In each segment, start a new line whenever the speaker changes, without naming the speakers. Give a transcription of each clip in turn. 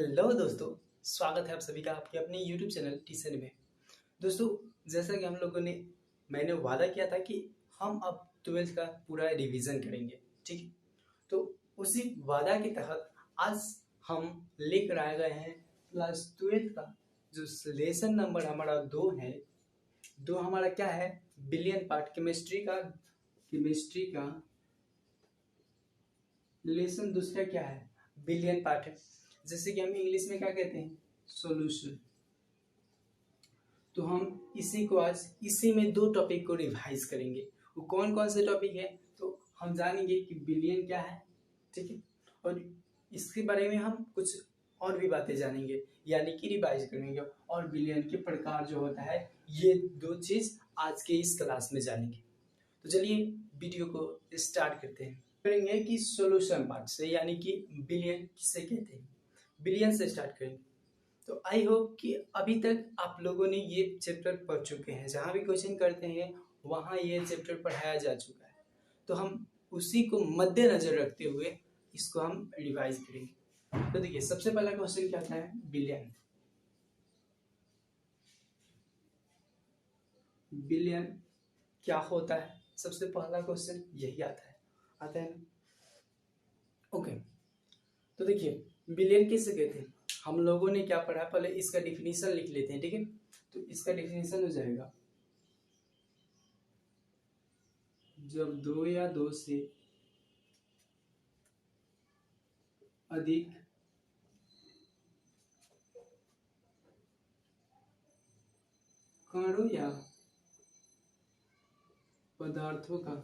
Hello दोस्तों, स्वागत है आप सभी का आपके अपने YouTube चैनल टीसन में। दोस्तों, जैसा कि मैंने वादा किया था कि हम अब 12th का पूरा रिवीजन करेंगे, ठीक है। तो उसी वादा के तहत आज हम लेकर आए गए हैं क्लास 12th का जो लेसन नंबर हमारा 2 है। 2 हमारा क्या है? बिलियन पार्ट केमिस्ट्री का लेसन दूसरा क्या है? बिलियन पार्ट है। जैसे कि हम इंग्लिश में क्या कहते हैं? सॉल्यूशन। तो हम इसी में 2 टॉपिक को रिवाइज करेंगे। वो कौन कौन से टॉपिक है? तो हम जानेंगे कि बिलियन क्या है, ठीक है, और इसके बारे में हम कुछ और भी बातें जानेंगे, यानी कि रिवाइज करेंगे। और बिलियन के प्रकार जो होता है, ये 2 चीज आज के इस क्लास में जानेंगे। तो चलिए वीडियो को स्टार्ट करते हैं। करेंगे कि सॉल्यूशन पार्ट से, यानी कि बिलियन किसे कहते हैं, बिलियन से स्टार्ट करेंगे। तो आई होप कि अभी तक आप लोगों ने ये चैप्टर पढ़ चुके हैं। जहाँ भी क्वेश्चन करते हैं वहाँ ये चैप्टर पढ़ाया जा चुका है। तो हम उसी को मद्देनजर रखते हुए इसको हम रिवाइज करेंगे। तो देखिए, सबसे पहला क्वेश्चन क्या आता है? बिलियन। बिलियन क्या होता है? सबसे पहला क्वेश्चन यही आता है ना? ओके, तो देखिए, बिलियन किसे कहते हैं? हम लोगों ने क्या पढ़ा, पहले इसका डिफिनीशन लिख लेते हैं, ठीक है। तो इसका डिफिनीशन हो जाएगा, जब 2 या 2 से अधिक कणों या पदार्थों का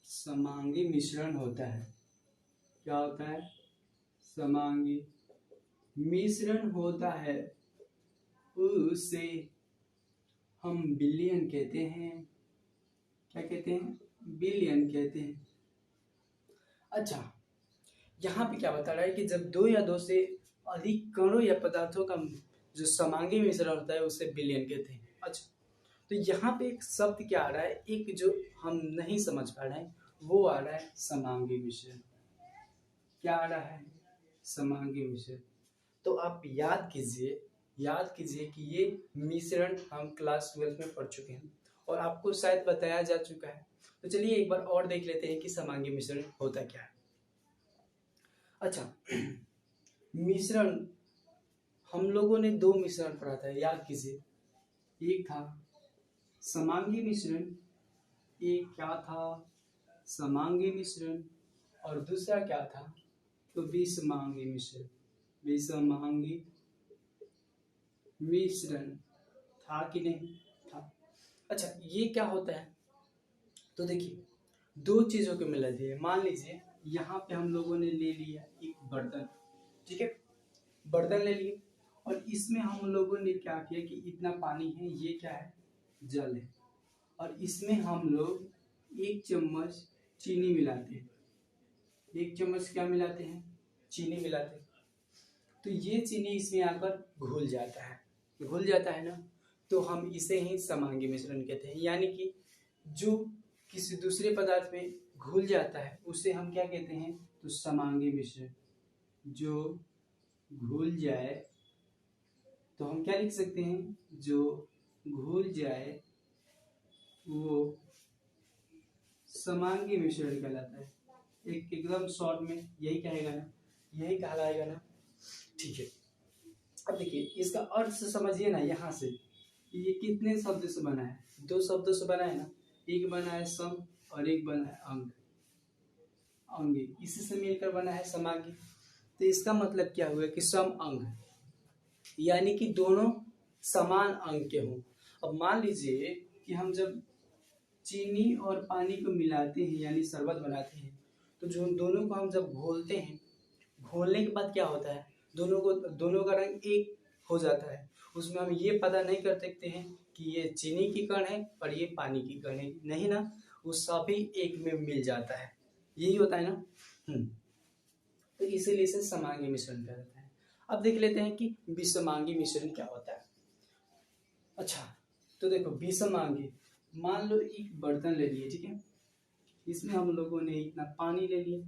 समांगी मिश्रण होता है। क्या होता है? समांगी मिश्रण होता है, उसे हम बिलियन कहते हैं। क्या कहते हैं? बिलियन कहते हैं। अच्छा, यहाँ पे क्या बता रहा है कि जब 2 या 2 से अधिक कणों या पदार्थों का जो समांगी मिश्रण होता है उसे बिलियन कहते हैं। अच्छा, तो यहाँ पे एक शब्द क्या आ रहा है, एक जो हम नहीं समझ पा रहे हैं, वो आ रहा है समांगी मिश्रण। क्या आ रहा है? समांगी मिश्रण। तो आप याद कीजिए कि ये मिश्रण हम क्लास 12 में पढ़ चुके हैं और आपको शायद बताया जा चुका है। तो चलिए एक बार और देख लेते हैं कि समांगी मिश्रण होता क्या है। अच्छा, मिश्रण हम लोगों ने 2 मिश्रण पढ़ा था, याद कीजिए। एक था समांगी मिश्रण, एक क्या था? समांगी मिश्रण, और दूसरा क्या था? तो विषमांगी मिश्रण। विषमांगी मिश्रण था कि नहीं था? अच्छा, ये क्या होता है? तो देखिए, 2 चीजों को मिला दिए। मान लीजिए यहाँ पे हम लोगों ने ले लिया एक बर्तन, ठीक है, बर्तन ले लिए, और इसमें हम लोगों ने क्या किया कि इतना पानी है, ये क्या है? जल है, और इसमें हम लोग 1 चम्मच चीनी मिलाते हैं। 1 चम्मच क्या मिलाते हैं? चीनी मिलाते हैं। तो ये चीनी इसमें आकर घुल जाता है ना। तो हम इसे ही समांगी मिश्रण कहते हैं, यानी कि जो किसी दूसरे पदार्थ में घुल जाता है उसे हम क्या कहते हैं? तो समांगी मिश्रण। जो घुल जाए, तो हम क्या लिख सकते हैं? जो घुल जाए वो समांगी मिश्रण कहलाता है। एकदम शॉर्ट में यही कहेगा ना, यही कहलाएगा ना, ठीक है। अब देखिए, इसका अर्थ समझिए ना। यहाँ से ये कितने शब्द से बना है? 2 शब्दों से बना है ना। एक बना है सम और एक बना है अंग, अंगी, इसी से मिलकर बना है समांगी। तो इसका मतलब क्या हुआ कि सम अंग, यानी कि दोनों समान अंग के हों। अब मान लीजिए कि हम जब चीनी और पानी को मिलाते हैं, यानी शरबत बनाते हैं, तो जो दोनों को हम जब घोलते हैं, घोलने के बाद क्या होता है? दोनों का रंग एक हो जाता है। उसमें हम ये पता नहीं कर सकते हैं कि ये चीनी की कण है और ये पानी की कण है, नहीं ना, वो सभी एक में मिल जाता है। यही होता है ना। तो इसीलिए इसे समांगी मिश्रण कहते हैं। अब देख लेते हैं कि विषमांगी मिश्रण क्या होता है। अच्छा, तो देखो, विषमांगी, मान लो एक बर्तन ले लिए, ठीक है, इसमें हम लोगों ने इतना पानी ले लिया,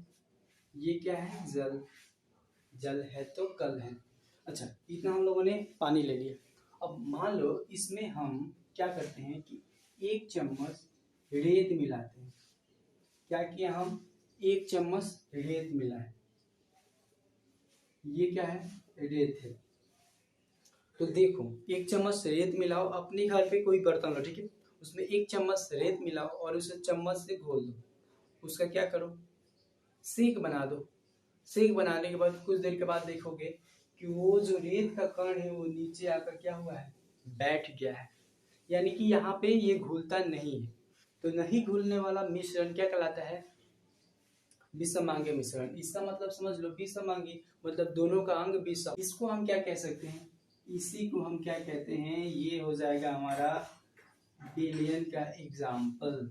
ये क्या है, जल, जल है तो कल है। अच्छा, इतना हम लोगों ने पानी ले लिया। अब मान लो इसमें हम क्या करते हैं कि 1 चम्मच रेत मिलाते हैं। क्या किया हम, 1 चम्मच रेत मिलाए, ये क्या है, रेत है। तो देखो 1 चम्मच रेत मिलाओ, अपने घर पे कोई बर्तन लो, ठीक है, उसमें 1 चम्मच रेत मिलाओ और उसे चम्मच से घोल दो। उसका क्या करो, सेक बना दो। सेक बनाने के बाद कुछ देर के बाद देखोगे कि वो जो रेत का कण है वो नीचे आकर क्या हुआ है, बैठ गया है। यानी कि यहाँ पे ये घुलता नहीं है। तो नहीं घुलने वाला मिश्रण क्या कहलाता है, विषमांगी मिश्रण। इसका मतलब समझ लो, विषमांगी मतलब दोनों का अंग विषम। इसको हम क्या कह सकते हैं, इसी को हम क्या कहते हैं, ये हो जाएगा हमारा विलयन का एग्जाम्पल।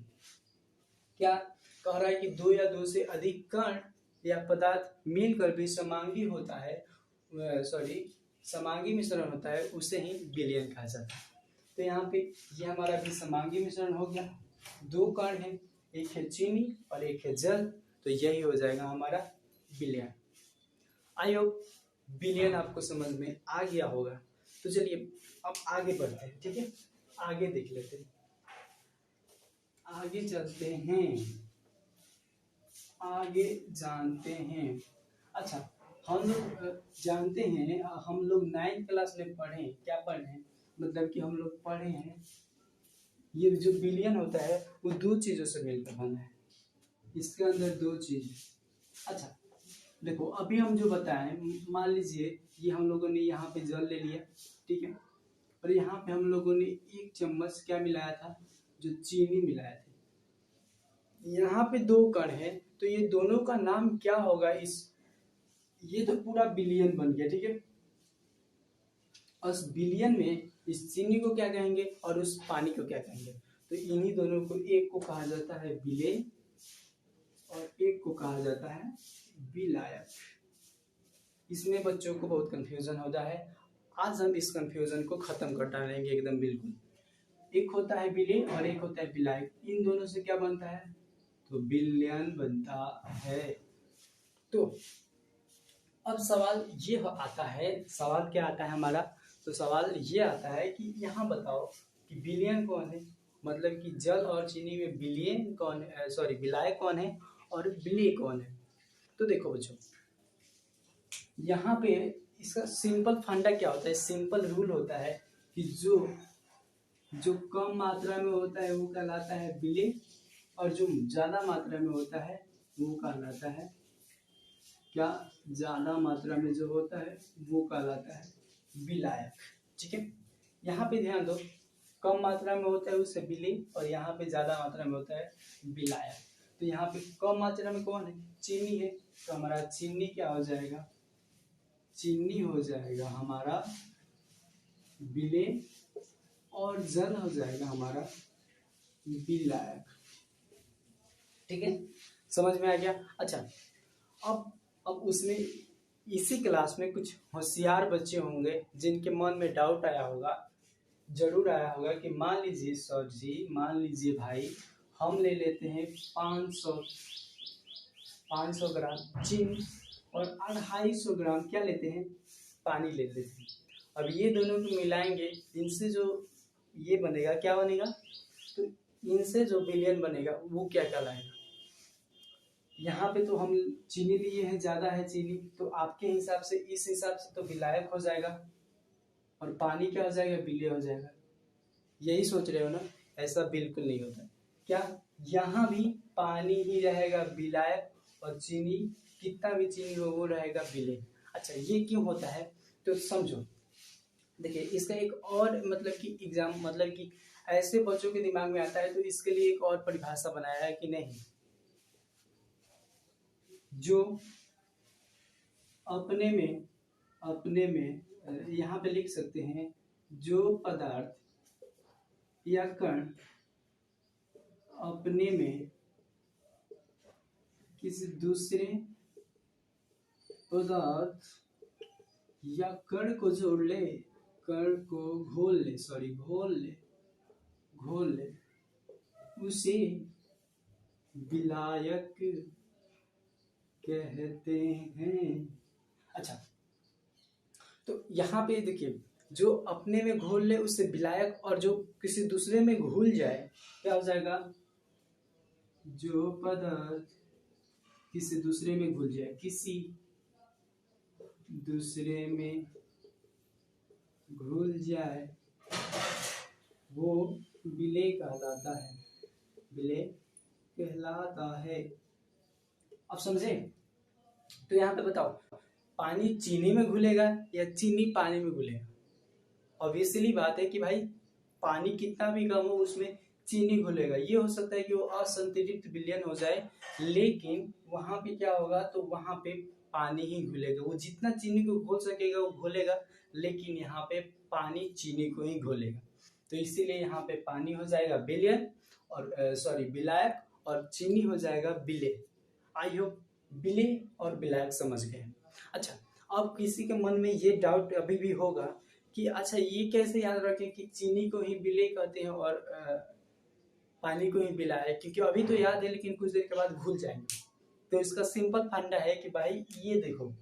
क्या कह रहा है कि 2 या 2 से अधिक कण या पदार्थ मिलकर विषमांगी होता है, समांगी मिश्रण होता है, उसे ही विलयन कहा जाता है। तो यहाँ पे ये हमारा विषमांगी मिश्रण हो गया। 2 कण है, एक है चीनी और एक है जल, तो यही हो जाएगा हमारा विलयन। आई होप विलयन आपको समझ में आ गया होगा। तो चलिए अब आगे बढ़ते हैं, ठीक है, आगे देख लेते हैं, आगे चलते हैं, आगे जानते हैं। अच्छा, हम लोग जानते हैं, हम लोग 9th क्लास में पढ़े, क्या पढ़े हैं, मतलब कि हम लोग पढ़े हैं ये जो विलयन होता है वो 2 चीजों से मिलकर बना है, इसके अंदर 2 चीज। अच्छा देखो, अभी हम जो बताएं, मान लीजिए ये हम लोगों ने यहाँ पे जल ले लिया, ठीक है, और यहाँ पे हम लोगों ने 1 चम्मच क्या मिलाया था, जो चीनी मिलाया था। यहाँ पे 2 कण है, तो ये दोनों का नाम क्या होगा, ये तो पूरा विलयन बन गया, ठीक है। उस विलयन में इस चीनी को क्या कहेंगे और उस पानी को क्या कहेंगे, तो इन्हीं दोनों को, एक को कहा जाता है विलेय और एक को कहा जाता है विलायक। इसमें बच्चों को बहुत कंफ्यूजन होता है, आज हम इस कंफ्यूजन को खत्म कर डालेंगे एकदम बिल्कुल। एक होता है विलेय और एक होता है विलायक, इन दोनों से क्या बनता है, तो विलयन बनता है। तो अब सवाल ये आता है, सवाल क्या आता है हमारा, तो सवाल ये आता है कि यहाँ बताओ कि विलयन कौन है, मतलब कि जल और चीनी में विलयन कौन है, विलायक कौन है और विलेय कौन है। तो देखो बच्चों, यहाँ पे इसका सिंपल फंडा क्या होता है, सिंपल रूल होता है कि जो कम मात्रा में होता है वो कहलाता है विलेय और जो ज्यादा मात्रा में होता है वो कहलाता है क्या, ज्यादा मात्रा में जो होता है वो कहलाता है विलायक, ठीक है। यहाँ पे ध्यान दो, कम मात्रा में होता है उससे विलेय और यहाँ पे ज्यादा मात्रा में होता है विलायक। तो यहाँ पे कम मात्रा में कौन है, चीनी है, तो हमारा चीनी क्या हो जाएगा, चीनी हो जाएगा हमारा विलेय और जल हो जाएगा हमारा विलायक, ठीक है, समझ में आ गया। अच्छा, अब उसमें इसी क्लास में कुछ होशियार बच्चे होंगे जिनके मन में डाउट आया होगा, जरूर आया होगा कि मान लीजिए सर जी, मान लीजिए भाई, हम ले लेते हैं 500 ग्राम चीनी और 250 ग्राम क्या लेते हैं, पानी ले लेते हैं। अब ये दोनों को मिलाएंगे, इनसे जो ये बनेगा क्या बनेगा, तो इनसे जो विलयन बनेगा वो क्या कहलाएगा। यहाँ पे तो हम चीनी लिए हैं, ज्यादा है चीनी, तो आपके हिसाब से, इस हिसाब से तो विलायक हो जाएगा और पानी क्या हो जाएगा, विलेय हो जाएगा। यही सोच रहे हो ना, ऐसा बिल्कुल नहीं होता। क्या यहाँ भी पानी ही रहेगा विलायक और चीनी, कितना भी चीनी हो वो रहेगा विलेय। अच्छा, ये क्यों होता है, तो समझो, देखिए इसका एक और मतलब कि एग्जाम, मतलब कि ऐसे बच्चों के दिमाग में आता है, तो इसके लिए एक और परिभाषा बनाया है कि नहीं, जो अपने में यहाँ पे लिख सकते हैं, जो पदार्थ या कण अपने में किसी दूसरे पदार्थ या कण को जोड़ ले, कण को घोल ले, उसे विलायक कहते हैं। अच्छा, तो यहाँ पे देखिए, जो अपने में घोल ले उससे विलायक, और जो किसी दूसरे में घुल जाए क्या हो जाएगा? जो पदार्थ किसी दूसरे में घुल जाए, किसी दूसरे में घुल जाए, वो विलेय कहलाता है। विलेय कहलाता है। अब समझे? तो यहाँ पे बताओ, पानी चीनी में घुलेगा या चीनी पानी में घुलेगा? ऑब्वियसली बात है कि भाई पानी कितना भी कम हो उसमें चीनी घुलेगा। ये हो सकता है कि वो असंतुलित विलयन हो जाए, लेकिन वहां पे क्या होगा, तो वहां पे पानी ही घुलेगा। वो जितना चीनी को घोल सकेगा वो घोलेगा, लेकिन यहाँ पे पानी चीनी को ही घोलेगा। तो इसीलिए यहाँ पे पानी हो जाएगा विलयन, और सॉरी विलायक, और चीनी हो जाएगा विलेय। आई होप विलेय और विलायक समझ गए। अच्छा, अब किसी के मन में ये डाउट अभी भी होगा कि अच्छा ये कैसे याद रखें कि चीनी को ही विलेय कहते हैं और पानी को ही विलायक, क्योंकि अभी तो याद है लेकिन कुछ देर के बाद भूल जाएंगे। तो इसका सिंपल फंडा है कि भाई ये देखो,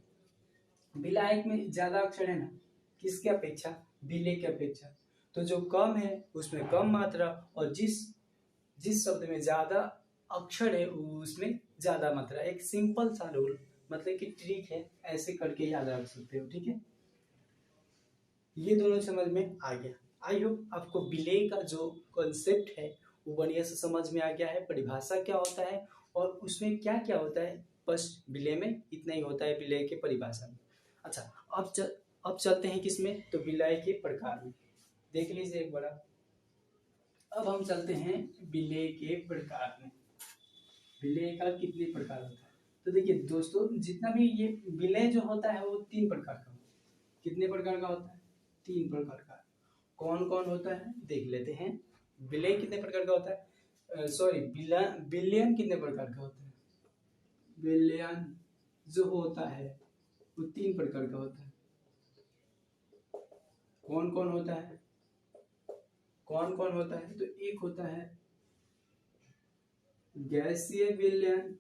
विलायक में ज्यादा अक्षर है ना, किसके अपेक्षा? विलेय के अपेक्षा। तो जो कम है उसमें कम मात्रा, और जिस जिस शब्द में ज्यादा अक्षर है उसमें ज्यादा मात्रा। एक सिंपल सा रूल, मतलब कि ट्रिक है, ऐसे करके याद रख सकते हो। ठीक है, ये दोनों समझ में आ गया। आई होप आपको विलेय का जो कॉन्सेप्ट है वो बढ़िया से समझ में आ गया है, परिभाषा क्या होता है और उसमें क्या क्या होता है। बस विलेय में इतना ही होता है, विलेय के परिभाषा में। अच्छा, अब चलते हैं किसमें, तो विलेय के प्रकार में। देख लीजिए एक बड़ा। अब हम चलते हैं विलेय के प्रकार में। विलेय का कितने प्रकार होता है? तो देखिए दोस्तों, जितना भी ये विलेय जो होता है वो 3 प्रकार का होता है। कितने प्रकार का होता है? 3 प्रकार का। कौन कौन होता है देख लेते हैं। विलेय कितने प्रकार का होता है? सॉरी, विलयन कितने प्रकार का होता है? विलयन जो होता है वो 3 प्रकार का होता है। कौन कौन होता है? कौन कौन होता है? तो एक होता है गैसीय विलयन,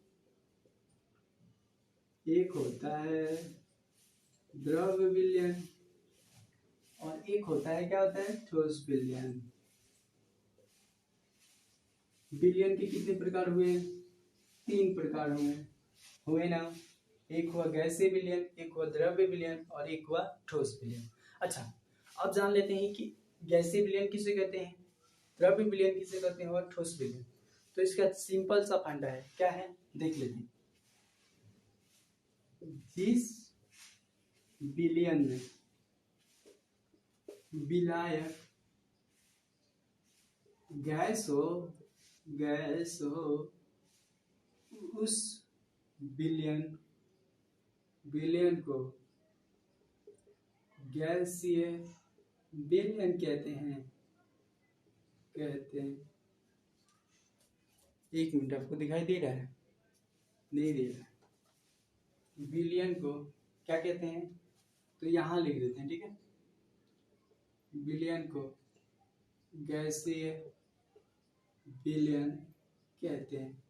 एक होता है द्रव विलयन, और एक होता है, क्या होता है? ठोस विलयन। विलयन के कितने प्रकार हुए? 3 प्रकार हुए ना। एक हुआ गैसीय विलयन, एक हुआ द्रव्य विलयन, और एक हुआ ठोस विलयन। अच्छा, अब जान लेते हैं कि गैसीय विलयन किसे कहते हैं, द्रव्य विलयन किसे कहते हैं, और ठोस विलयन। तो इसका सिंपल सा फंडा है, क्या है देख लेते हैं। जिस विलयन में विलायक गैस हो उस विलयन को गैसीय विलयन कहते हैं। एक मिनट, आपको दिखाई दे रहा है? नहीं दे रहा है। विलयन को क्या कहते हैं? तो यहाँ लिख देते हैं, ठीक है। विलयन को गैसीय विलयन कहते हैं।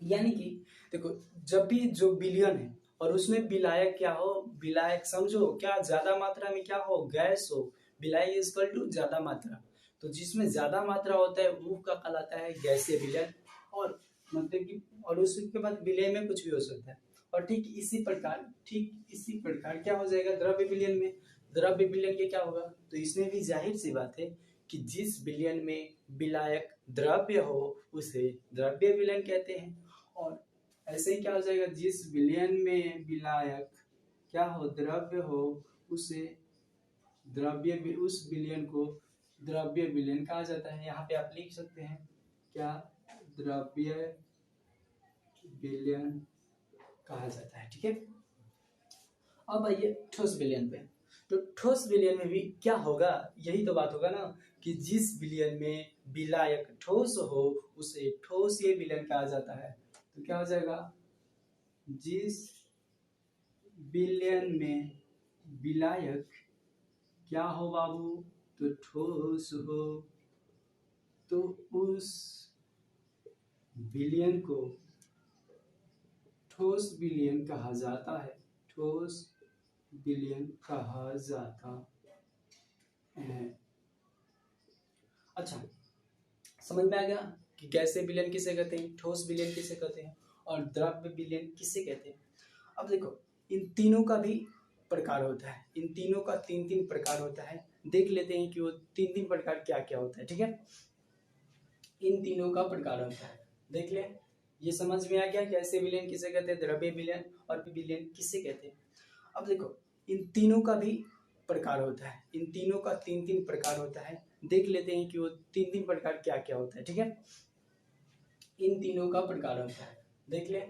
यानी कि देखो, जब भी जो विलयन है और उसमें विलायक क्या हो, विलायक समझो क्या, ज्यादा मात्रा में क्या हो, गैस हो, विलायक इज इक्वल टू ज्यादा मात्रा। तो जिसमें ज्यादा मात्रा होता है वो का कहलाता है गैसीय विलयन। और मतलब कि और उसके बाद विलय में कुछ भी हो सकता है। और ठीक इसी प्रकार क्या हो जाएगा द्रव्य विलयन में? द्रव्य विलयन के क्या होगा? तो इसमें भी जाहिर सी बात है कि जिस विलयन में विलायक द्रव्य हो उसे द्रव्य विलयन कहते हैं। और ऐसे ही क्या हो जाएगा, जिस विलयन में विलायक क्या हो, द्रव्य हो, उसे उस विलयन को द्रव्य विलयन कहा जाता है। यहाँ पे आप लिख सकते हैं क्या, द्रव्य विलयन कहा जाता है। ठीक है, अब आइए ठोस विलयन पे। तो ठोस विलयन में भी क्या होगा, यही तो बात होगा ना कि जिस विलयन में विलायक ठोस हो उसे ठोसीय विलयन कहा जाता है। तो क्या हो जाएगा, जिस विलयन में विलायक क्या हो बाबू, तो ठोस हो, तो उस विलयन को ठोस विलयन कहा जाता है। ठोस विलयन कहा जाता है। अच्छा, समझ में आ गया कि गैसीय विलयन किसे कहते हैं, ठोस विलयन किसे कहते हैं और द्रव्य विलयन किसे कहते हैं। अब देखो, इन तीनों का भी प्रकार होता है। इन तीनों का तीन तीन प्रकार होता है। देख लेते हैं कि वो तीन तीन प्रकार क्या क्या होता है। ठीक है, इन तीनों का प्रकार होता है, देख ले। ये समझ में आ गया गैसीय विलयन किसे कहते हैं, द्रव्य विलयन और विलयन किसे कहते हैं। अब देखो, इन तीनों का भी प्रकार होता है। इन तीनों का तीन तीन प्रकार होता है। देख लेते हैं कि वो तीन तीन प्रकार क्या क्या होता है। ठीक है, इन तीनों का प्रकार होता है, देख ले।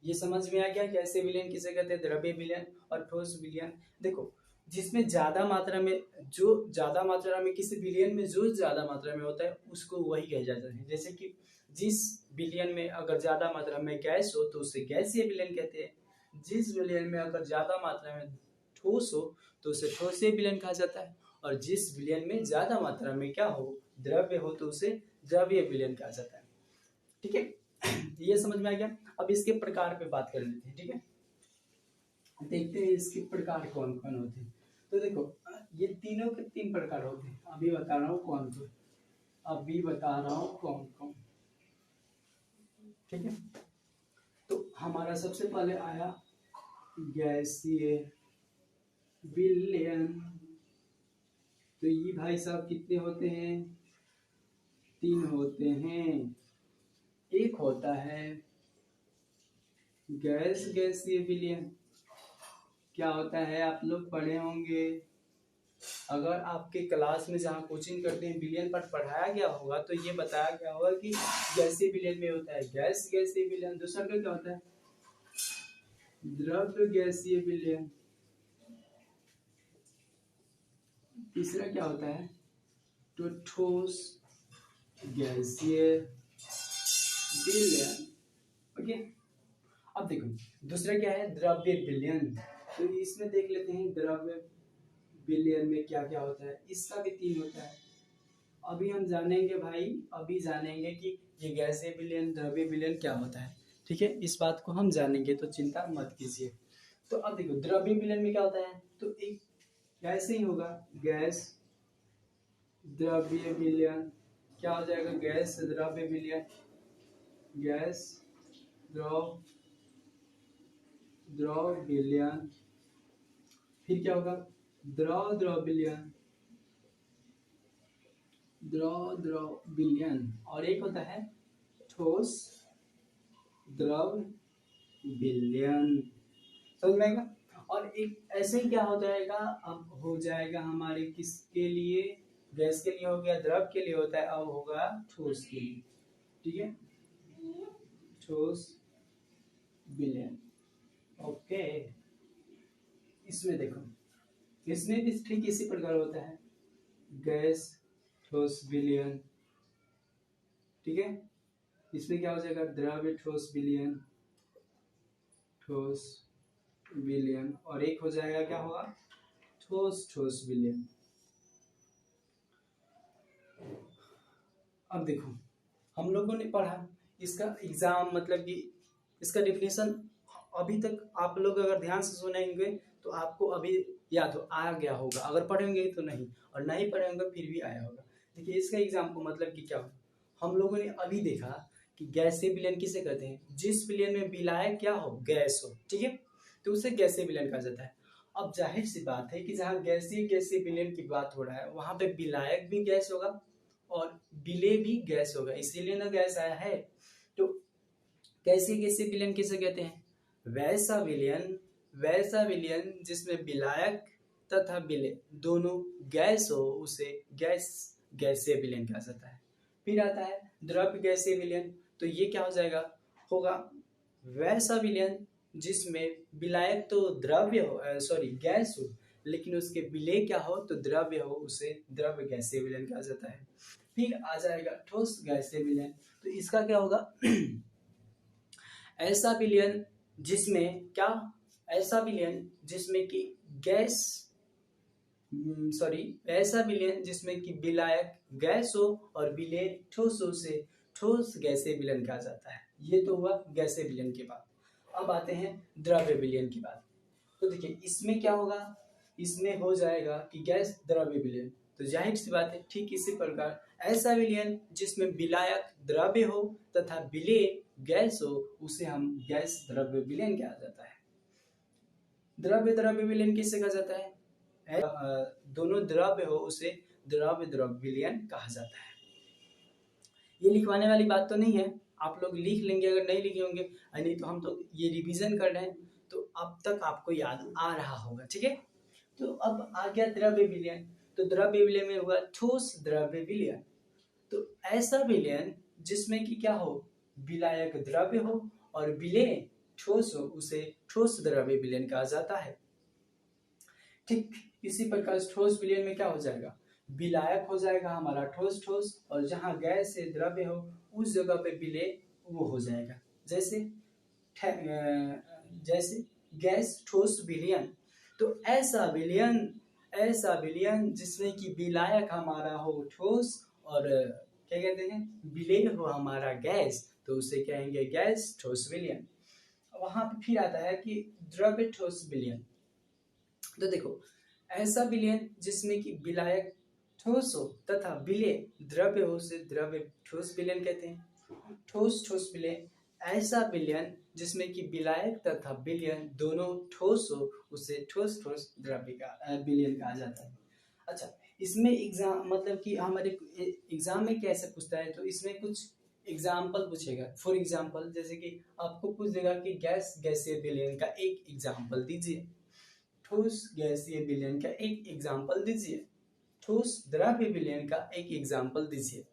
ये समझ में आ गया गैसीय विलयन किसे कहते हैं, द्रव्य विलयन और ठोस विलयन। देखो, जिसमें ज्यादा मात्रा में, जो ज्यादा मात्रा में, किसी विलयन में जो ज्यादा मात्रा में होता है उसको वही कहा जाता है। जैसे कि जिस विलयन में अगर ज्यादा मात्रा में गैस हो तो उसे गैसीय विलयन कहते हैं। जिस विलयन में अगर ज्यादा मात्रा में ठोस हो तो उसे ठोसीय विलयन कहा जाता है। और जिस विलयन में ज्यादा मात्रा में क्या हो, द्रव्य हो, तो उसे द्रव्य विलयन कहा जाता है। ठीक है, ये समझ में आ गया। अब इसके प्रकार पे बात कर लेते हैं। ठीक है, देखते हैं इसके प्रकार कौन कौन होते हैं। तो देखो, ये तीनों के तीन प्रकार होते हैं। अभी बता रहा हूँ कौन कौन, अभी बता रहा हूँ कौन कौन। ठीक है, तो हमारा सबसे पहले आया गैसीय विलयन। तो ये भाई साहब कितने होते हैं, तीन होते हैं। एक होता है गैसीय विलयन। क्या होता है, आप लोग पढ़े होंगे, अगर आपके क्लास में जहाँ कोचिंग करते हैं विलयन पर पढ़ाया गया होगा तो ये बताया गया होगा कि गैसीय विलयन में होता है गैसीय विलयन। दूसरा क्या होता है, द्रव्य गैसीय विलयन। तीसरा क्या होता है, तो ठोस गैसीय विलयन। ओके, अब देखो दूसरा क्या है, द्रव्य विलयन। तो इसमें देख लेते हैं द्रव्य विलयन में क्या क्या होता है। इसका भी तीन होता है। अभी हम जानेंगे भाई, अभी जानेंगे कि ये गैसीय विलयन, द्रव्य विलयन क्या होता है। ठीक है, इस बात को हम जानेंगे, तो चिंता मत कीजिए। तो अब देखो, द्रव्य विलयन में क्या होता है, तो एक ऐसे ही होगा, गैस द्रव्य विलयन। क्या हो जाएगा, गैस द्रव्य विलयन, गैस द्रव विलयन। फिर क्या होगा, द्रव विलयन, द्रव विलयन। और एक होता है ठोस द्रव विलयन। समझ में आएगा। और एक ऐसे ही क्या हो जाएगा, अब हो जाएगा हमारे किसके लिए, गैस के लिए हो गया, द्रव के लिए होता है, अब होगा ठोस के लिए। ठीक है, ठोस विलयन। ओके, इसमें देखो, इसमें भी ठीक इसी प्रकार होता है, गैस ठोस विलयन। ठीक है, इसमें क्या हो जाएगा, द्रव्य ठोस विलयन, ठोस विलयन। और एक हो जाएगा, क्या होगा, ठोस विलयन। अब देखो, हम लोगों ने पढ़ा इसका एग्जाम, मतलब कि इसका डेफिनेशन अभी तक आप लोग अगर ध्यान से सुनेंगे तो आपको अभी याद आ गया होगा, अगर पढ़ेंगे तो नहीं, और नहीं पढ़ेंगे फिर भी आया होगा। देखिए, इसका एग्जाम को मतलब कि क्या हो, हम लोगों ने अभी देखा कि गैसीय विलयन किसे कहते हैं, जिस विलयन में विलायक क्या हो, गैस हो। ठीक है, तो उसे गैसीय विलयन कहा जाता है। अब जाहिर सी बात है कि जहाँ गैसीय विलयन की बात हो रहा है वहां पे विलायक भी गैस होगा और विलेय भी गैस होगा, इसीलिए ना गैस आया है। तो गैसीय विलयन किसे कहते हैं, वैसा विलयन जिसमें विलायक तथा विलेय दोनों गैस हो, उसे गैसीय विलयन कहा जाता है। फिर आता है द्रव्य गैसीय विलयन। तो ये क्या हो जाएगा, होगा वैसा विलयन जिसमें विलायक तो द्रव्य हो, गैस हो, लेकिन उसके विलेय क्या हो, तो द्रव्य हो, उसे द्रव्य गैसीय विलयन कहा जाता है। फिर आ जाएगा ठोस गैसीय विलयन। तो इसका क्या होगा, ऐसा विलयन जिसमें कि ऐसा विलयन जिसमें कि विलायक गैस हो और विलेय ठोस हो, से ठोस गैसीय विलयन कहा जाता है। ये तो हुआ गैसीय विलयन की बात। अब आते हैं द्रव्य विलयन की बात। तो देखिए इसमें क्या होगा, इसमें हो जाएगा कि गैस द्रव्य विलयन। तो जाहिर सी बात है ठीक इसी प्रकार ऐसा विलयन जिसमें विलायक द्रव्य हो तथा विलेय गैस हो उसे हम गैस द्रव्य विलयन कहा जाता है। द्रव्य द्रव्य विलयन किसे कहा जाता है? दोनों द्रव्य हो उसे द्रव्य द्रव्य विलयन कहा जाता है। ये लिखवाने वाली बात तो नहीं है, आप लोग लिख लेंगे, अगर नहीं लिखे होंगे नहीं तो हम तो ये रिवीजन कर रहे हैं तो अब तक आपको याद आ रहा होगा। ठीक है, तो अब आ गया द्रव्य विलयन। तो द्रव्य विलयन में हुआ ठोस द्रव्य विलयन। तो ऐसा विलयन जिसमें कि क्या हो, विलायक द्रव्य हो और विलेय ठोस हो उसे ठोस द्रव्य विलयन कहा जाता है। ठीक इसी प्रकार ठोस विलयन में क्या हो जाएगा, विलायक हो जाएगा हमारा ठोस ठोस, और जहां गैस से द्रव्य हो उस जगह पे विलेय वो हो जाएगा। जैसे जैसे गैस ठोस विलयन। तो ऐसा विलयन जिसमें कि विलायक हमारा हो ठोस और क्या कहते हैं विलेय हो हमारा गैस, तो उसे कहेंगे गैस ठोस विलयन। वहां पे फिर आता है कि द्रव्य ठोस विलयन। तो देखो ऐसा विलयन जिसमें कि विलायक ठोस हो तथा विलेय द्रव्य हो उसे द्रव्य ठोस विलयन कहते हैं। ठोस ठोस विलयन ऐसा विलयन जिसमें कि विलायक तथा विलयन दोनों ठोस हो उसे ठोस ठोस द्रव्य का विलयन कहा जाता है। अच्छा, इसमें एग्जाम मतलब कि हमारे एग्जाम में कैसे पूछता है, तो इसमें कुछ एग्जाम्पल पूछेगा। फॉर एग्जाम्पल जैसे कि आपको पूछ देगा कि गैस गैसीय विलयन का एक एग्जाम्पल दीजिए, ठोस गैसीय विलयन का एक एग्जाम्पल दीजिए, ठोस द्रव्य विलयन का एक एग्जाम्पल दीजिए।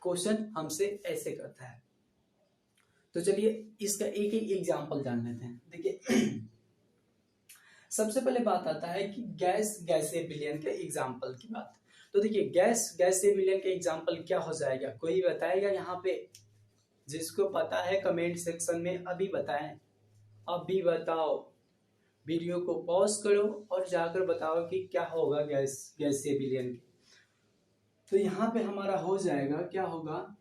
क्वेश्चन हमसे ऐसे करता है। तो चलिए इसका एक एक एग्जाम्पल जान लेते हैं। देखिए सबसे पहले बात आता है कि गैस गैसीय विलयन के एग्जाम्पल की बात। तो देखिए गैस गैसीय विलयन के एग्जाम्पल क्या हो जाएगा, कोई बताएगा यहाँ पे? जिसको पता है कमेंट सेक्शन में अभी बताएं, अभी बताओ, वीडियो को पॉज करो और जाकर बताओ कि क्या होगा गैस गैसीय विलयन के। तो यहाँ पे हमारा हो जाएगा, क्या होगा,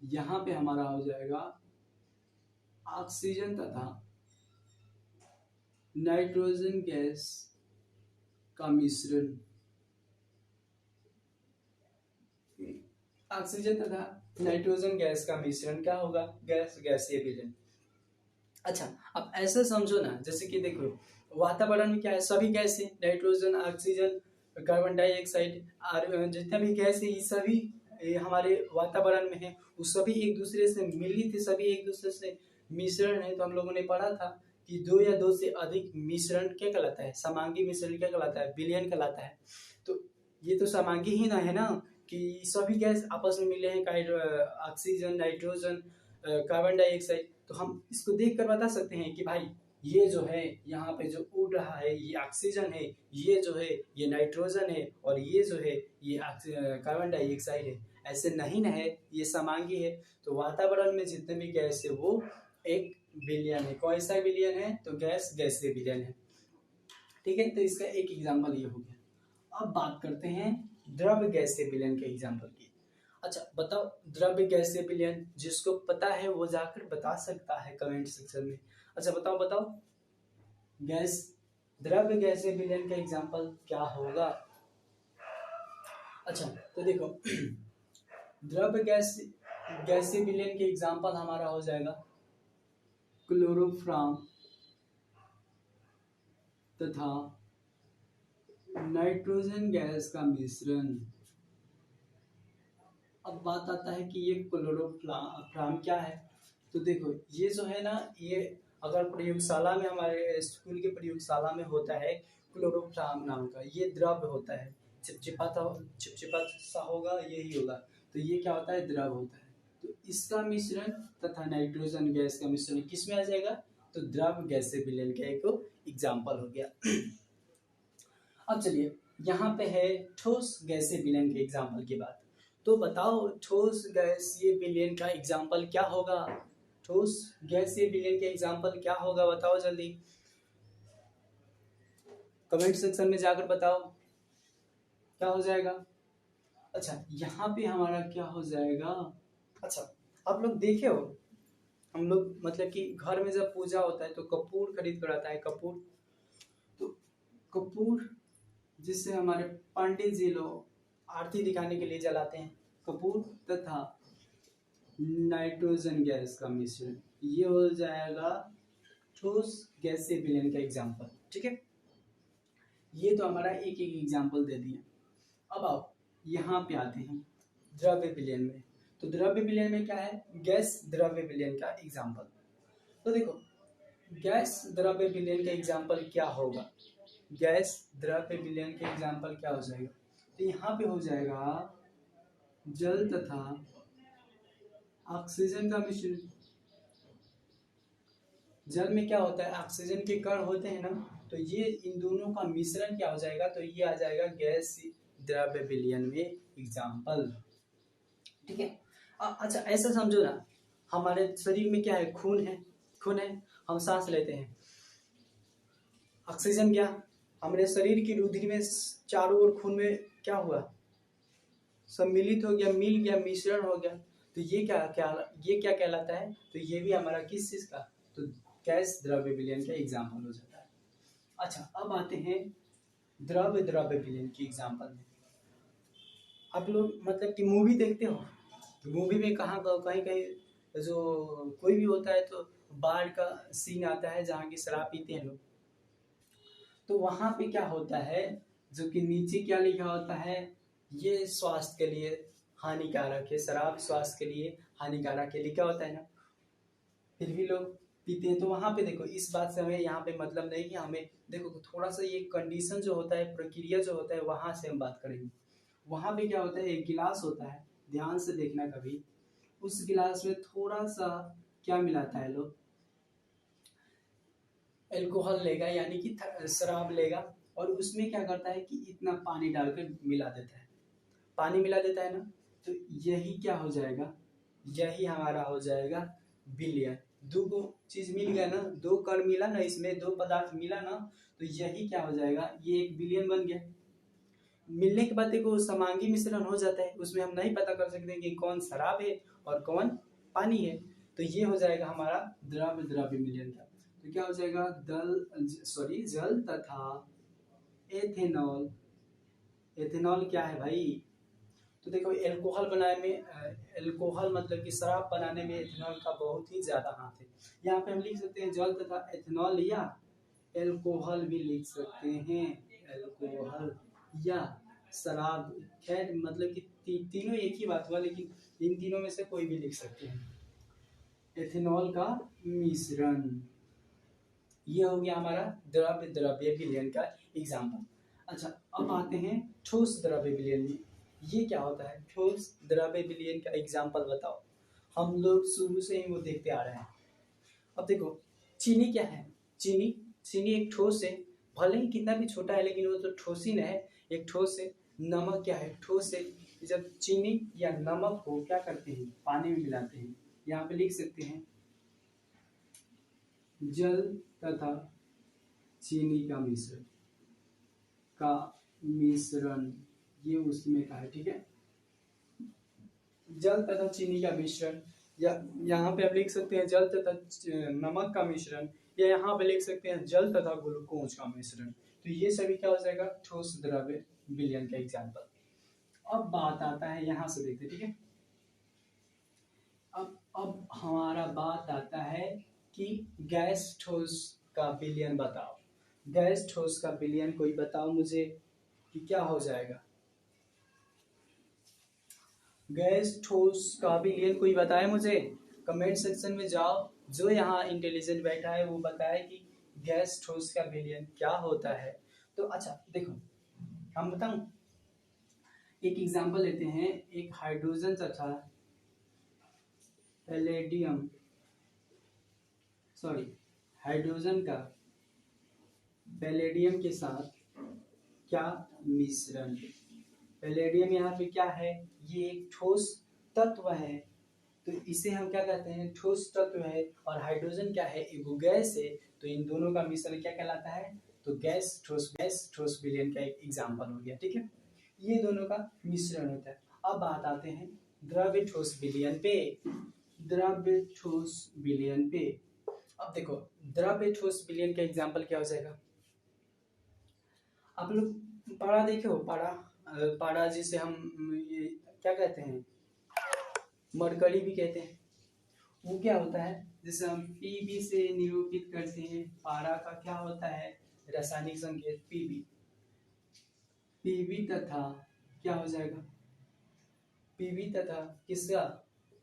यहाँ पे हमारा हो जाएगा ऑक्सीजन तथा नाइट्रोजन गैस का मिश्रण। ऑक्सीजन तथा नाइट्रोजन गैस का मिश्रण क्या होगा, गैस गैसीय विलयन। अच्छा अब ऐसे समझो ना, जैसे कि देखो वातावरण में क्या है, सभी गैस है, नाइट्रोजन ऑक्सीजन कार्बन डाइऑक्साइड जितने भी गैस है ये सभी हमारे वातावरण में है, वो सभी एक दूसरे से मिलित है, सभी एक दूसरे से मिश्रण है। तो हम लोगों ने पढ़ा था कि दो या दो से अधिक मिश्रण क्या कहलाता है, समांगी मिश्रण क्या कहलाता है, विलयन कहलाता है। तो ये तो समांगी ही ना है ना, कि सभी गैस आपस में मिले हैं, ऑक्सीजन नाइट्रोजन कार्बन डाइऑक्साइड। तो हम इसको देख कर बता सकते हैं कि भाई ये जो है यहाँ पे जो उड़ रहा है ये ऑक्सीजन है, ये जो है ये नाइट्रोजन है, और ये जो है ये कार्बन डाइऑक्साइड है। ऐसे नहीं ना है, ये समांगी है। तो वातावरण में जितने भी गैस है वो एक विलयन है। कौन सा विलयन है, तो गैस गैसीय विलयन है। ठीक है, तो इसका एक एग्जाम्पल ये हो गया। अब बात करते हैं द्रव्य गैसीय विलयन के एग्जाम्पल की। अच्छा बताओ द्रव्य गैसीय विलयन, जिसको पता है वो जाकर बता सकता है कमेंट सेक्शन में। अच्छा बताओ बताओ गैस द्रव्य गैसीय विलयन का एग्जाम्पल क्या होगा। अच्छा तो देखो द्रव्य गैसीय विलयन के एग्जाम्पल हमारा हो जाएगा क्लोरोफॉर्म तथा नाइट्रोजन गैस का मिश्रण। अब बात आता है कि ये क्लोरोफॉर्म क्या है। तो देखो ये जो है ना, ये अगर प्रयोगशाला में हमारे स्कूल के प्रयोगशाला में होता है क्लोरोफॉर्म नाम का, ये द्रव्य होता है, चिपचिपा सा होगा, यही होगा। तो ये क्या होता है, द्रव होता है। तो इसका मिश्रण तथा नाइट्रोजन गैस का मिश्रण किस में आ जाएगा, तो द्रव गैसीय विलयन का एक एग्जाम्पल हो गया। अब चलिए यहाँ पे है ठोस गैसीय विलयन के एग्जाम्पल की बात। तो बताओ ठोस गैसीय विलयन का एग्जाम्पल क्या होगा, ठोस गैसीय विलयन के एग्जाम्पल क्या होगा, बताओ जल्दी कमेंट सेक्शन में जाकर बताओ क्या हो जाएगा। अच्छा यहाँ पे हमारा क्या हो जाएगा, अच्छा, आप लोग देखे हो, हम लोग मतलब कि घर में जब पूजा होता है तो कपूर खरीद कर आता है, कपूर। तो कपूर जिससे हमारे पंडित जी लोग आरती दिखाने के लिए जलाते हैं, कपूर तथा नाइट्रोजन गैस का मिश्रण, ये हो जाएगा ठोस गैसीय विलयन का एग्जाम्पल। ठीक है, ये तो हमारा एक एक एग्जाम्पल दे दिया। अब आप यहाँ पे आते हैं द्रव्य विलयन में। तो द्रव्य विलयन में क्या है, गैस द्रव्य विलयन का एग्जाम्पल। तो देखो, गैस द्रव्य विलयन का एग्जाम्पल क्या होगा, गैस द्रव्य विलयन के एग्जाम्पल क्या हो जाएगा, तो यहाँ पे हो जाएगा जल तथा ऑक्सीजन का मिश्रण। जल में क्या होता है, ऑक्सीजन के कण होते हैं ना, तो ये इन दोनों का मिश्रण क्या हो जाएगा, तो ये आ जाएगा गैस द्रव्य विलयन में एग्जाम्पल। ठीक है, अच्छा ऐसा समझो ना, हमारे शरीर में क्या है, खून है, खून है, हम सांस लेते हैं, ऑक्सीजन क्या, हमारे शरीर की रुधिर में चारों ओर खून में क्या हुआ, सम्मिलित हो गया, मिल गया, मिश्रण हो गया। तो ये क्या कहलाता है, तो ये भी हमारा किस चीज का, तो गैस द्रव्य विलयन का एग्जाम्पल हो जाता है। अच्छा, अब आते हैं द्रव्य द्रव्य विलयन की एग्जाम्पल में। आप लोग मतलब कि मूवी देखते हो, तो मूवी में कहीं कहीं जो कोई भी होता है तो बाढ़ का सीन आता है जहाँ की शराब पीते हैं लोग, तो वहां पे क्या होता है, जो कि नीचे क्या लिखा होता है, ये स्वास्थ्य के लिए हानिकारक है, शराब स्वास्थ्य के लिए हानिकारक है, लिखा होता है ना, फिर भी लोग पीते हैं। तो वहां पे देखो, इस बात से हमें यहाँ पे मतलब नहीं कि हमें देखो थोड़ा सा ये कंडीशन जो होता है, प्रक्रिया जो होता है, वहां से हम बात करेंगे। वहां पे क्या होता है, एक गिलास होता है, ध्यान से देखना कभी, उस गिलास में थोड़ा सा क्या मिलाता है लोग, एल्कोहल लेगा, यानी कि शराब लेगा, और उसमें क्या करता है कि इतना पानी डालकर मिला देता है, पानी मिला देता है ना, तो यही क्या हो जाएगा, यही हमारा हो जाएगा विलयन। दो को चीज मिल गया ना, दो कण मिला ना, इसमें दो पदार्थ मिला ना, तो यही क्या हो जाएगा, ये एक विलयन बन गया। मिलने के बाद देखो समांगी मिश्रण हो जाता है, उसमें हम नहीं पता कर सकते कि कौन शराब है और कौन पानी है, तो ये हो जाएगा हमारा द्रव्य द्रव्य विलयन का। तो क्या हो जाएगा, जल तथा एथेनॉल। एथेनॉल क्या है भाई, तो देखो एल्कोहल बनाने में, एल्कोहल मतलब कि शराब बनाने में एथेनॉल का बहुत ही ज्यादा हाथ है। यहाँ पे हम लिख सकते हैं जल तथा एथेनॉल, या एल्कोहल भी लिख सकते हैं, एल्कोहल या शराब, खैर मतलब कि तीनों एक ही बात हुआ, लेकिन इन तीनों में से कोई भी लिख सकते हैं। एथेनॉल का मिश्रण, ये हो गया हमारा द्रव्य द्रव्य विलयन का एग्जाम्पल। अच्छा, अब आते हैं ठोस द्रव्य विलयन में। ये क्या होता है, ठोस द्रव्य विलयन का एग्जाम्पल बताओ। हम लोग शुरू से ही वो देखते आ रहे हैं। अब देखो, चीनी क्या है, चीनी चीनी एक ठोस है, भले ही कितना भी छोटा है लेकिन वो तो ठोस ही न है, एक ठोस है। नमक क्या है, ठोस है। जब चीनी या नमक को क्या करते हैं, पानी में मिलाते हैं, यहाँ पे लिख सकते हैं जल तथा चीनी का मिश्रण, ये उसमें का है। ठीक है, जल तथा चीनी का मिश्रण, या यहाँ पे आप लिख सकते हैं जल तथा नमक का मिश्रण, या यहाँ पे लिख सकते हैं जल तथा ग्लूकोज का मिश्रण। तो ये सभी क्या हो जाएगा, ठोस द्रव्य विलयन का एग्जाम्पल। अब बात आता है, यहाँ से देखते हैं। ठीक है, अब हमारा बात आता है कि गैस ठोस का विलयन बताओ। गैस ठोस का विलयन कोई बताओ मुझे कि क्या हो जाएगा, गैस ठोस का विलयन कोई बताए मुझे। कमेंट सेक्शन में जाओ, जो यहाँ इंटेलिजेंट बैठा है वो बताए कि गैस ठोस का विलयन क्या होता है। तो अच्छा देखो, हम बताऊं, एक एग्जांपल लेते हैं, एक हाइड्रोजन तथा पैलेडियम, सॉरी हाइड्रोजन का पैलेडियम के साथ क्या मिश्रण। पैलेडियम यहाँ पे क्या है, ये एक ठोस तत्व है, तो इसे हम क्या कहते हैं, ठोस तत्व है। और हाइड्रोजन क्या है, एक गैस है, तो इन दोनों का मिश्रण क्या कहलाता है, तो गैस ठोस विलयन का एक एग्जाम्पल हो गया। ठीक है, ये दोनों का मिश्रण होता है। अब बात आते हैं द्रव्य ठोस विलयन पे, द्रव्य ठोस विलयन पे। अब देखो द्रव्य ठोस विलयन का एग्जांपल क्या हो जाएगा। आप लोग पारा देखे हो, पारा पारा जिसे हम ये क्या कहते हैं, मरकरी भी कहते हैं। वो क्या होता है, जैसे हम Pb से निरूपित करते हैं, पारा का क्या होता है रासायनिक संकेत Pb। Pb तथा क्या हो जाएगा, Pb तथा किसका,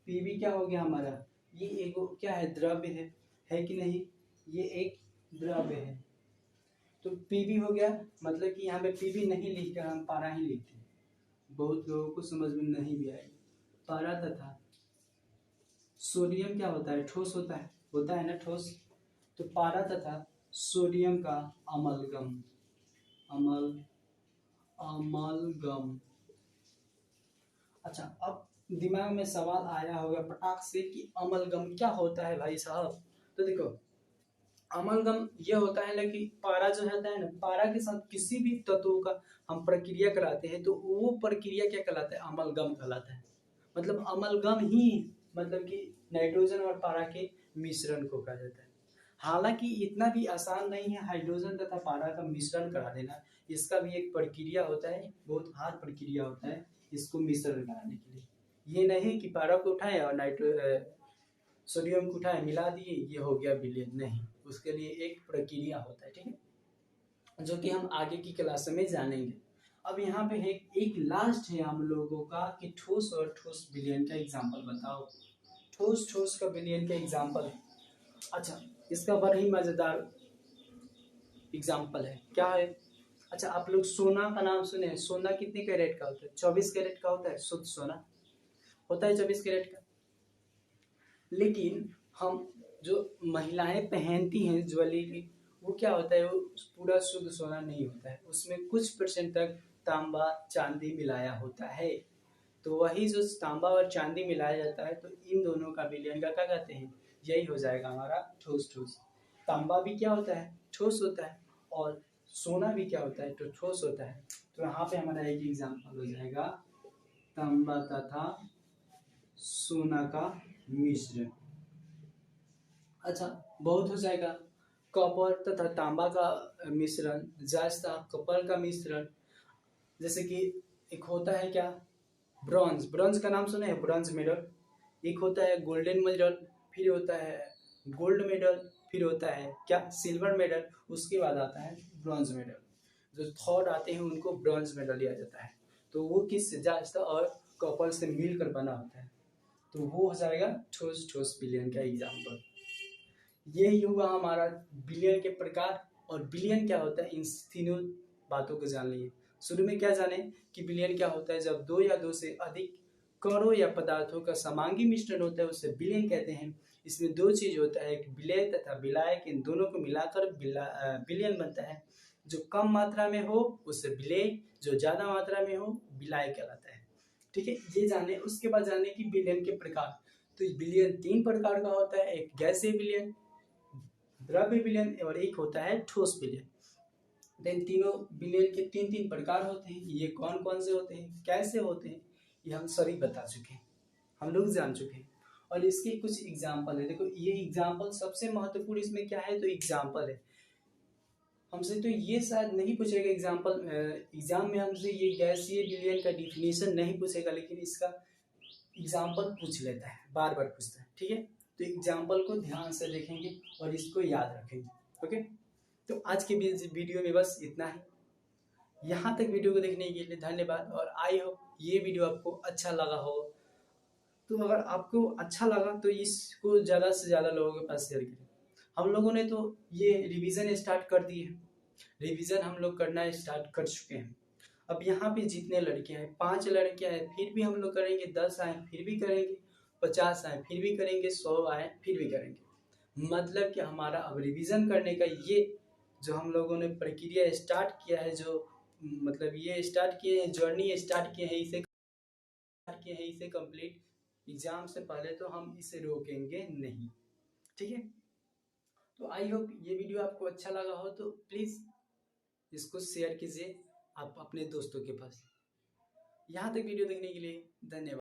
Pb क्या हो गया हमारा, ये एक क्या है, द्रव्य है कि नहीं, ये एक द्रव्य है। तो Pb हो गया, मतलब कि यहाँ पे Pb नहीं लिखकर हम पारा ही लिखते हैं, बहुत लोगों को समझ में नहीं भी आएगा। पारा तथा सोडियम क्या होता है, ठोस होता है ना ठोस। तो पारा तथा सोडियम का अमलगम, अमलगम। अच्छा, अब दिमाग में सवाल आया होगा पटाख से कि अमलगम क्या होता है भाई साहब। तो देखो अमलगम ये होता है ना कि पारा जो रहता है ना, पारा के साथ किसी भी तत्व का हम प्रक्रिया कराते हैं तो वो प्रक्रिया क्या कहलाता है, अमलगम कहलाता है। मतलब अमलगम ही मतलब कि नाइट्रोजन और पारा के मिश्रण को कहा जाता है। हालांकि इतना भी आसान नहीं है हाइड्रोजन तथा पारा का मिश्रण करा देना, इसका भी एक प्रक्रिया होता है, बहुत हार्ड प्रक्रिया होता है इसको मिश्रण कराने के लिए। ये नहीं कि पारा को उठाए और सोडियम को उठाए मिला दिए ये हो गया विलयन, नहीं, उसके लिए एक प्रक्रिया होता है, ठीक है, जो कि हम आगे की क्लास में जानेंगे। अब यहाँ पे है एक लास्ट है हम लोगों का कि ठोस और ठोस विलयन का एग्जाम्पल बताओ। ठोस का विलयन का एग्जाम्पल, अच्छा इसका बड़ा ही मजेदार एग्जाम्पल है, क्या है। अच्छा आप लोग सोना का नाम सुने, सोना कितने कैरेट का होता है, 24 कैरेट का होता है, शुद्ध सोना होता है 24 कैरेट का। लेकिन हम जो महिलाएं पहनती हैं ज्वेलरी, वो क्या होता है, वो पूरा शुद्ध सोना नहीं होता है, उसमें कुछ परसेंट तक तांबा चांदी मिलाया होता है। तो वही जो तांबा और चांदी मिलाया जाता है, तो इन दोनों का विलयन का क्या कहते हैं, यही हो जाएगा हमारा ठोस ठोस। तांबा भी क्या होता है, ठोस होता है, और सोना भी क्या होता है, तो ठोस होता है। तो यहाँ पे हमारा एक एग्जाम्पल हो जाएगा तांबा तथा सोना का मिश्रण। अच्छा बहुत हो जाएगा, कॉपर तथा तांबा का मिश्रण, जस्ता कॉपर का मिश्रण। जैसे कि एक होता है क्या, ब्रॉन्ज, ब्रॉन्ज का नाम सुने हैं, ब्रॉन्ज मेडल। एक होता है गोल्डन मेडल, फिर होता है गोल्ड मेडल, फिर होता है क्या सिल्वर मेडल, उसके बाद आता है ब्रॉन्ज मेडल। जो थर्ड आते हैं उनको ब्रॉन्ज मेडल दिया जाता है। तो वो किस जस्ता और कॉपर से मिलकर बना होता है। तो वो हो जाएगा ठोस ठोस विलयन का एग्जाम्पल। यही हुआ हमारा विलयन के प्रकार। और विलयन क्या होता है, इन तीनों बातों को जान लिए। शुरू में क्या जाने कि विलयन क्या होता है, जब दो या दो से अधिक कणों या पदार्थों का समांगी मिश्रण होता है उसे विलयन कहते हैं। इसमें दो चीज होता है, एक विलय तथा विलायक, इन दोनों को मिलाकर विलयन बनता है। जो कम मात्रा में हो उसे विलय, जो ज्यादा मात्रा में हो विलाय कहलाता है। ठीक है, ये जाने। उसके बाद जाने की विलयन के प्रकार। तो विलयन तीन प्रकार का होता है, एक गैसीय विलयन, द्रव्य विलयन और एक होता है ठोस विलयन। देन तीनों विलयन के तीन तीन प्रकार होते हैं। ये कौन कौन से होते हैं, कैसे होते हैं, ये हम सभी बता चुके हैं, हम लोग जान चुके हैं। और इसके कुछ एग्जाम्पल है। देखो ये एग्जाम्पल सबसे महत्वपूर्ण इसमें क्या है, तो एग्जाम्पल है। हमसे तो ये शायद नहीं पूछेगा एग्जाम्पल, एग्जाम में हमसे ये गैसीय विलयन का डिफिनेशन नहीं पूछेगा, लेकिन इसका एग्जाम्पल पूछ लेता है, बार बार पूछता है। ठीक है, तो एग्जाम्पल को ध्यान से देखेंगे और इसको याद रखेंगे। ओके, तो आज के वीडियो में बस इतना ही। यहाँ तक वीडियो को देखने के लिए धन्यवाद, और आई होप ये वीडियो आपको अच्छा लगा हो। तो अगर आपको अच्छा लगा तो इसको ज़्यादा से ज़्यादा लोगों के पास शेयर करें। हम लोगों ने तो ये रिवीजन स्टार्ट कर दी है, रिवीजन हम लोग करना स्टार्ट कर चुके हैं। अब यहाँ पे जितने लड़कियां हैं, 5 लड़कियां हैं, फिर भी हम लोग करेंगे, 10 आए फिर भी करेंगे, 50 आए फिर भी करेंगे, 100 आए फिर भी करेंगे। मतलब कि हमारा अब रिवीजन करने का ये जो हम लोगों ने प्रक्रिया स्टार्ट किया है, जो मतलब ये स्टार्ट किए हैं, जर्नी स्टार्ट किए हैं, इसे कंप्लीट एग्जाम से पहले तो हम इसे रोकेंगे नहीं। ठीक है, तो आई होप ये वीडियो आपको अच्छा लगा हो, तो प्लीज़ इसको शेयर कीजिए आप अपने दोस्तों के पास। यहाँ तक वीडियो देखने के लिए धन्यवाद।